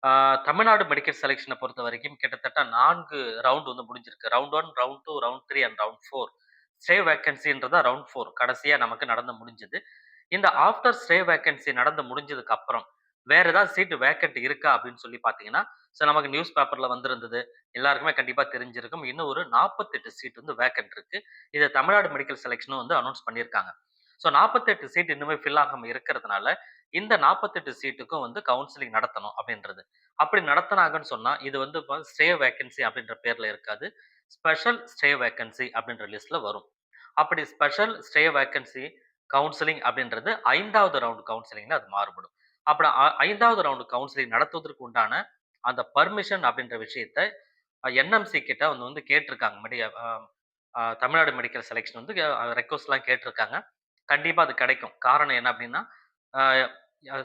ஆ Tamil Nadu medical செலக்ஷன பொறுத்தவரைக்கும் கிட்டத்தட்ட 4 round வந்து முடிஞ்சிருக்கு. Round 1, round 2, round 3 and round 4. Stay வேக்கன்சின்றது தான் ரவுண்ட் 4 கடைசியா நமக்கு நடந்து முடிஞ்சது. இந்த ஆஃப்டர் ஸ்டே வேக்கன்சி நடந்து முடிஞ்சதுக்கு அப்புறம், வேற ஏதாவது சீட் வேக்கன்ட் இருக்கா அப்படின்னு சொல்லி பார்த்தீங்கன்னா, நமக்கு நியூஸ் பேப்பர்ல வந்திருந்தது. எல்லாருக்குமே கண்டிப்பா தெரிஞ்சிருக்கும். இன்னும் ஒரு 48 சீட் வந்து வேக்கன்ட் இருக்கு. இத தமிழ்நாடு மெடிக்கல் செலக்ஷனும் வந்து அனவுன்ஸ் பண்ணியிருக்காங்க. 48 சீட் இன்னுமே ஃபில் ஆகாம இருக்கிறதுனால, இந்த 48 சீட்டுக்கும் வந்து கவுன்சிலிங் நடத்தணும் அப்படின்றது. அப்படி நடத்துனாங்கன்னு சொன்னா, இது வந்து இப்ப ஸ்டே வேக்கன்சி அப்படின்ற பேர்ல இருக்காது. ஸ்பெஷல் ஸ்டே வேக்கன்சி அப்படின்ற லிஸ்ட்ல வரும். அப்படி ஸ்பெஷல் ஸ்டே வேக்கன்சி கவுன்சிலிங் அப்படின்றது 5வது ரவுண்ட் கவுன்சிலிங்ல அது மாறுபடும். அப்ப 5வது ரவுண்ட் கவுன்சிலிங் நடத்துவதற்கு உண்டான அந்த பர்மிஷன் அப்படின்ற விஷயத்த என்எம்சி கிட்ட வந்து வந்து கேட்டிருக்காங்க. தமிழ்நாடு மெடிக்கல் செலக்ஷன் வந்து ரெக்வெஸ்ட்லாம் கேட்டிருக்காங்க. கண்டிப்பா அது கிடைக்கும். காரணம் என்ன அப்படின்னா, அ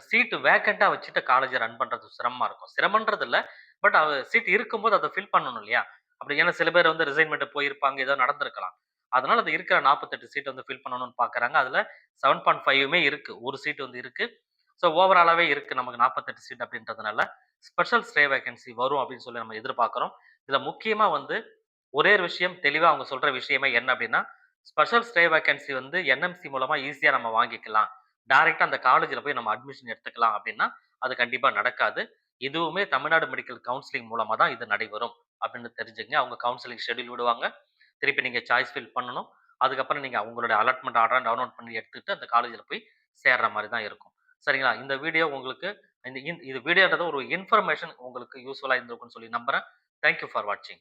சீட் வேக்கன்ட்டா வச்சுட்டு காலேஜ ரன் பண்றது சிரமமா இருக்கும். சிரமம்ன்றது இல்ல. பட் சீட் இருக்கும்போது அத ஃபில் பண்ணணும் இல்லையா? அப்படி ஏன்னா சில பேர் வந்து ரிசைன்மென்ட் போயிருப்பாங்க. ஏதோ நடந்திருக்கலாம். அதனால அது இருக்கிற 48 சீட் வந்து ஃபில் பண்ணணும்னு பார்க்குறாங்க. அதுல 7.5மே இருக்கு. ஒரு சீட் வந்து இருக்கு. ஓவராலாவே இருக்கு நமக்கு 48 சீட் அப்படின்றதுனால, ஸ்பெஷல் ஸ்டே வேக்கன்சி வரும் அப்படின்னு சொல்லி நம்ம எதிர்பார்க்கிறோம். இதுல முக்கியமா வந்து ஒரே ஒரு விஷயம் தெளிவா அவங்க சொல்ற விஷயமே என்ன அப்படின்னா, ஸ்பெஷல் ஸ்டே வேக்கன்சி வந்து என்எம்சி மூலமா ஈஸியா நம்ம வாங்கிக்கலாம். டைரக்ட்டா அந்த காலேஜ்ல போய் நம்ம அட்மிஷன் எடுத்துக்கலாம் அப்படின்னா, அது கண்டிப்பா நடக்காது. இதுவுமே தமிழ்நாடு மெடிக்கல் கவுன்சிலிங் மூலமா தான் இது நடைபெறும் அப்படின்னு தெரிஞ்சுக்கங்க. அவங்க கவுன்சிலிங் ஷெட்யூல் விடுவாங்க. திருப்பி நீங்க சாய்ஸ் ஃபில் பண்ணணும். அதுக்கப்புறம் நீங்க உங்களுடைய அலாட்மெண்ட் ஆர்டர டவுன்லோட் பண்ணி எடுத்துட்டு அந்த காலேஜ்ல போய் சேர்ற மாரி தான் இருக்கும். சரிங்களா? இந்த வீடியோ உங்களுக்கு இது வீடியோன்றது ஒரு இன்ஃபர்மேஷன் உங்களுக்கு யூஸ்ஃபுல்லா இருந்திருக்கும்னு சொல்லி நம்புறேன். தேங்க் யூ ஃபார் வாட்சிங்.